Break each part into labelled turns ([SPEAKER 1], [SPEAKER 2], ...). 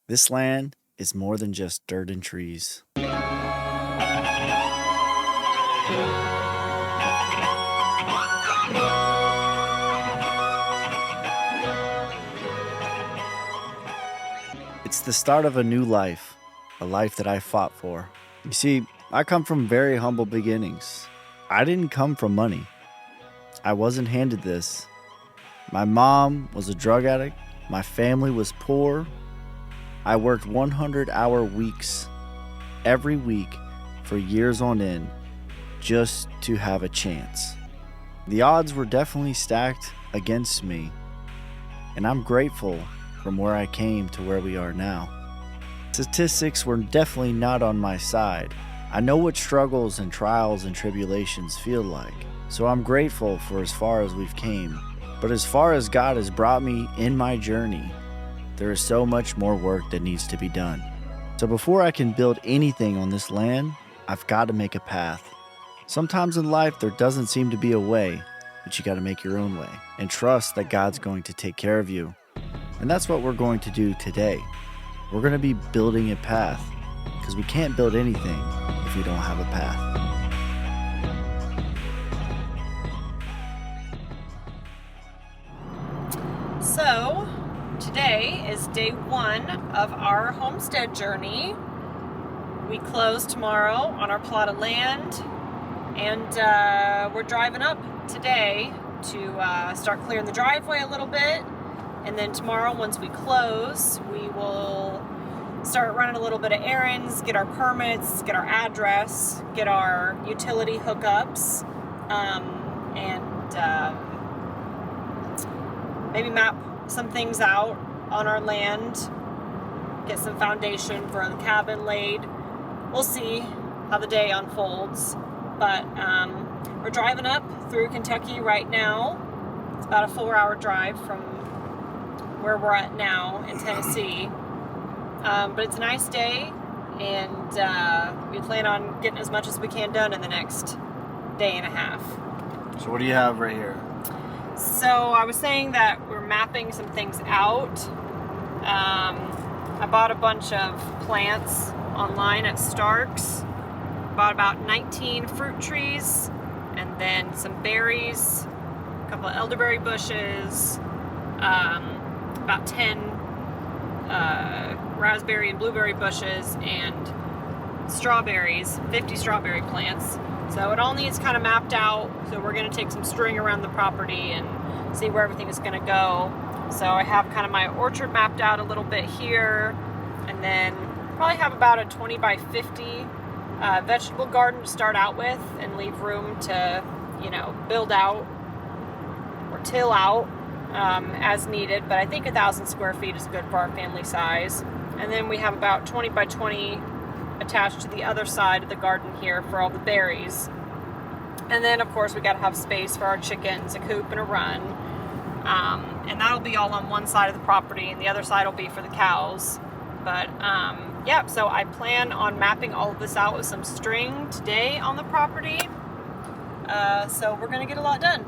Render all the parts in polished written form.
[SPEAKER 1] This land is more than just dirt and trees. It's the start of a new life, a life that I fought for. You see, I come from very humble beginnings. I didn't come from money. I wasn't handed this. My mom was a drug addict. My family was poor. I worked 100-hour weeks every week for years on end just to have a chance. The odds were definitely stacked against me, and I'm grateful from where I came to where we are now. Statistics were definitely not on my side. I know what struggles and trials and tribulations feel like, so I'm grateful for as far as we've came. But as far as God has brought me in my journey, there is so much more work that needs to be done. So before I can build anything on this land, I've got to make a path. Sometimes in life there doesn't seem to be a way, but you got to make your own way and trust that God's going to take care of you. And that's what we're going to do today. We're going to be building a path because we can't build anything if we don't have a path.
[SPEAKER 2] So, today is day one of our homestead journey. We close tomorrow on our plot of land, and we're driving up today to start clearing the driveway a little bit. And then tomorrow, once we close, we will start running a little bit of errands, get our permits, get our address, get our utility hookups, and maybe map some things out on our land, get some foundation for the cabin laid. We'll see how the day unfolds, but we're driving up through Kentucky right now. It's about a 4-hour drive from where we're at now in Tennessee, but it's a nice day, and we plan on getting as much as we can done in the next day and a half.
[SPEAKER 1] So what do you have right here?
[SPEAKER 2] So I was saying that we're mapping some things out. I bought a bunch of plants online at Stark's. Bought about 19 fruit trees, and then some berries, a couple of elderberry bushes, about 10 raspberry and blueberry bushes, and strawberries, 50 strawberry plants. So it all needs kind of mapped out. So we're going to take some string around the property and see where everything is going to go. So I have kind of my orchard mapped out a little bit here, and then probably have about a 20 by 50 vegetable garden to start out with, and leave room to, build out or till out as needed. But I think 1,000 square feet is good for our family size. And then we have about 20 by 20 attached to the other side of the garden here for all the berries. And then of course we got to have space for our chickens, a coop and a run, and that'll be all on one side of the property, and the other side will be for the cows. But so I plan on mapping all of this out with some string today on the property, so we're gonna get a lot done.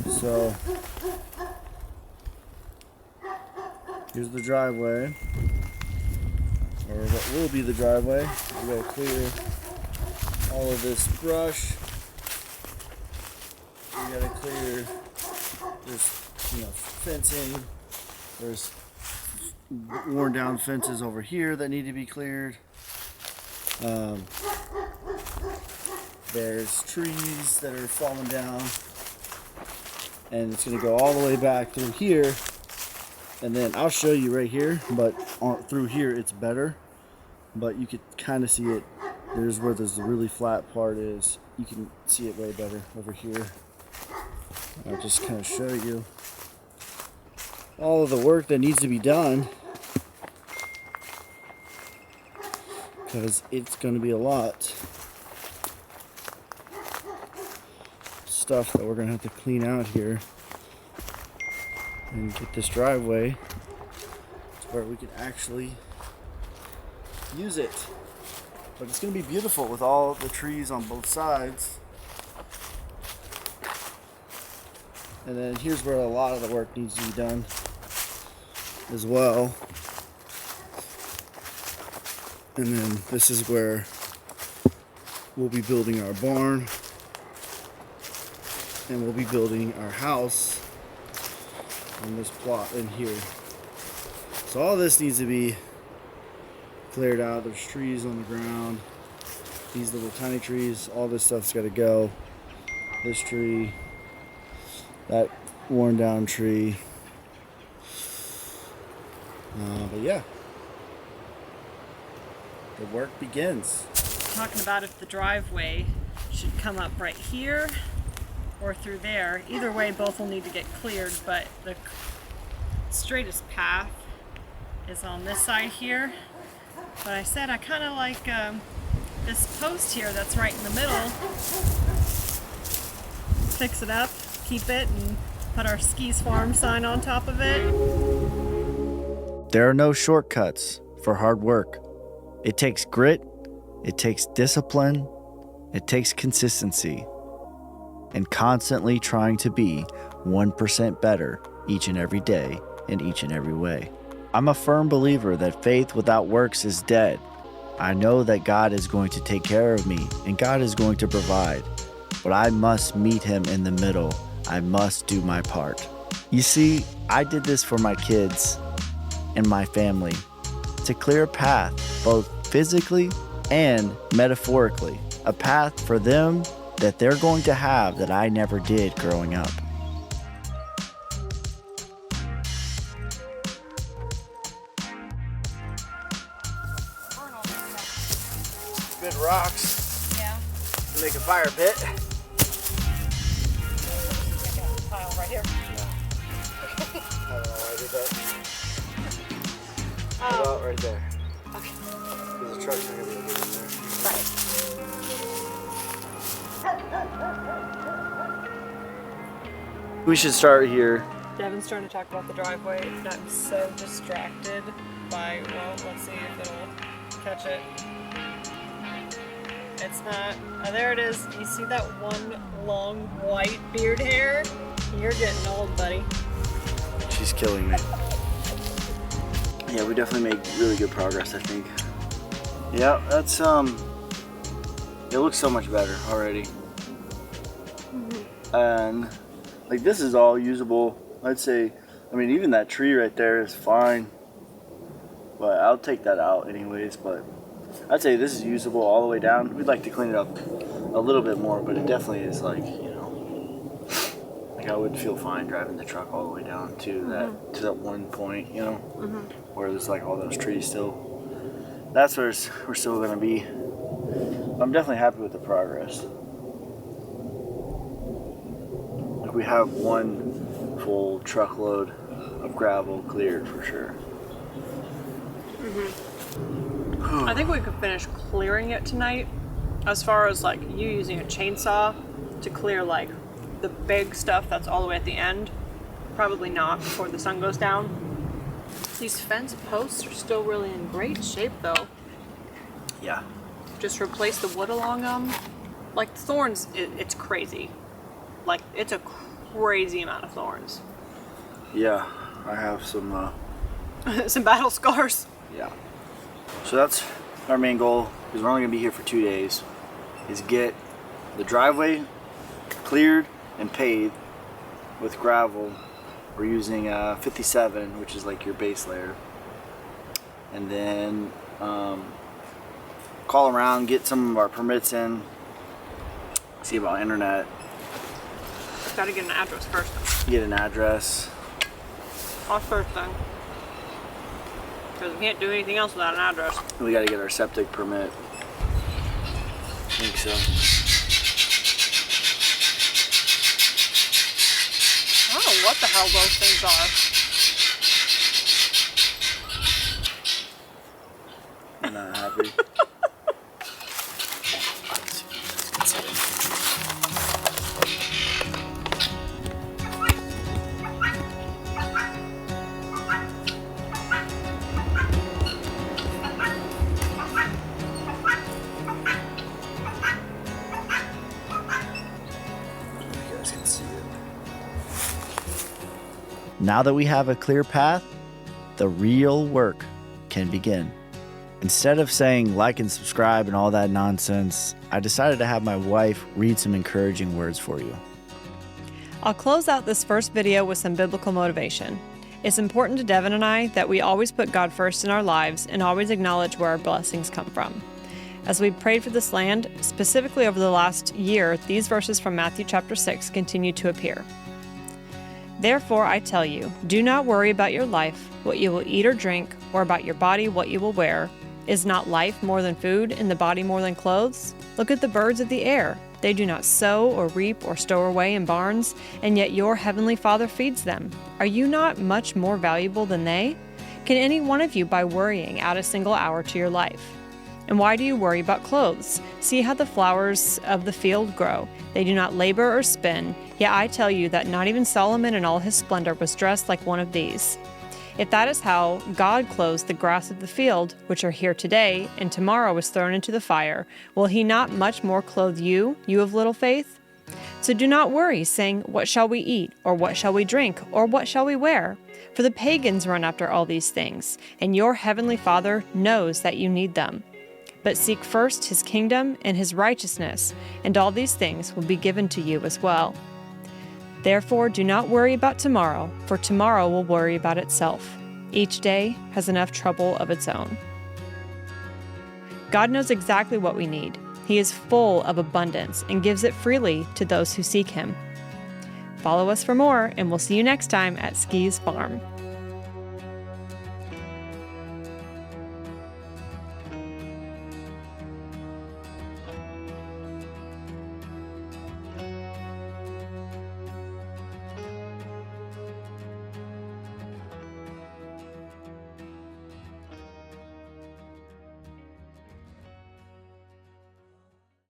[SPEAKER 1] So here's the driveway, or what will be the driveway. We gotta clear all of this brush. We gotta clear, there's fencing, there's worn down fences over here that need to be cleared. There's trees that are falling down, and it's going to go all the way back through here, and then I'll show you right here, but through here it's better, but you could kind of see it. There's where the really flat part is. You can see it way better over here. I'll just kind of show you all of the work that needs to be done, because it's going to be a lot stuff that we're going to have to clean out here and get this driveway to where we can actually use it. But it's gonna be beautiful with all the trees on both sides. And then here's where a lot of the work needs to be done as well. And then this is where we'll be building our barn. And we'll be building our house on this plot in here. So all this needs to be cleared out. There's trees on the ground. These little tiny trees, all this stuff's got to go. This tree, that worn down tree. But yeah, the work begins.
[SPEAKER 2] Talking about if the driveway should come up right here or through there. Either way, both will need to get cleared, but the straightest path is on this side here. But I said I kind of like this post here that's right in the middle. Fix it up, keep it, and put our Skis Farm sign on top of it.
[SPEAKER 1] There are no shortcuts for hard work. It takes grit, it takes discipline, it takes consistency, and constantly trying to be 1% better each and every day in each and every way. I'm a firm believer that faith without works is dead. I know that God is going to take care of me and God is going to provide, but I must meet Him in the middle. I must do my part. You see, I did this for my kids and my family to clear a path, both physically and metaphorically, a path for them that they're going to have that I never did growing up. Good rocks.
[SPEAKER 2] Yeah.
[SPEAKER 1] To make a fire pit.
[SPEAKER 2] Pile right here.
[SPEAKER 1] I don't know why I did that. How about right there?
[SPEAKER 2] Okay.
[SPEAKER 1] Because the truck's not going to be able to get in there.
[SPEAKER 2] Right.
[SPEAKER 1] We should start here.
[SPEAKER 2] Devin's trying to talk about the driveway, and I'm so distracted by, well, let's see if it'll catch it. It's not. Oh, there it is. You see that one long white beard hair? You're getting old, buddy.
[SPEAKER 1] She's killing me. Yeah, we definitely made really good progress, I think. Yeah, that's, it looks so much better already. Mm-hmm. And, like, this is all usable. I'd say, I mean, even that tree right there is fine. But I'll take that out anyways, but I'd say this is usable all the way down. We'd like to clean it up a little bit more, but it definitely is like, you know, like I would feel fine driving the truck all the way down to that one point, you know, where there's like all those trees still. That's where we're still gonna be. I'm definitely happy with the progress. Like we have one full truckload of gravel cleared for sure.
[SPEAKER 2] I think we could finish clearing it tonight. As far as like you using a chainsaw to clear like the big stuff that's all the way at the end, probably not before the sun goes down. These fence posts are still really in great shape though.
[SPEAKER 1] Yeah.
[SPEAKER 2] Just replace the wood along them. Like thorns, it's crazy. Like it's a crazy amount of thorns.
[SPEAKER 1] Yeah, I have some
[SPEAKER 2] Some battle scars.
[SPEAKER 1] Yeah. So that's our main goal, because we're only going to be here for 2 days, is get the driveway cleared and paved with gravel. We're using 57, which is like your base layer. And then call around, get some of our permits in, see about internet.
[SPEAKER 2] Gotta get an address first.
[SPEAKER 1] Get an address.
[SPEAKER 2] That's first thing. Because we can't do anything else without an address.
[SPEAKER 1] We got to get our septic permit. I think so.
[SPEAKER 2] I don't know what the hell those things are.
[SPEAKER 1] I'm not happy. Now that we have a clear path, the real work can begin. Instead of saying like and subscribe and all that nonsense, I decided to have my wife read some encouraging words for you.
[SPEAKER 2] I'll close out this first video with some biblical motivation. It's important to Devin and I that we always put God first in our lives and always acknowledge where our blessings come from. As we've prayed for this land, specifically over the last year, these verses from Matthew chapter 6 continue to appear. Therefore, I tell you, do not worry about your life, what you will eat or drink, or about your body, what you will wear. Is not life more than food, and the body more than clothes? Look at the birds of the air. They do not sow or reap or store away in barns, and yet your heavenly Father feeds them. Are you not much more valuable than they? Can any one of you, by worrying, add a single hour to your life? And why do you worry about clothes? See how the flowers of the field grow. They do not labor or spin. Yet I tell you that not even Solomon in all his splendor was dressed like one of these. If that is how God clothes the grass of the field, which are here today, and tomorrow is thrown into the fire, will he not much more clothe you, you of little faith? So do not worry, saying, what shall we eat? Or what shall we drink? Or what shall we wear? For the pagans run after all these things, and your heavenly Father knows that you need them. But seek first his kingdom and his righteousness, and all these things will be given to you as well. Therefore, do not worry about tomorrow, for tomorrow will worry about itself. Each day has enough trouble of its own. God knows exactly what we need. He is full of abundance and gives it freely to those who seek him. Follow us for more, and we'll see you next time at Ski's Farm.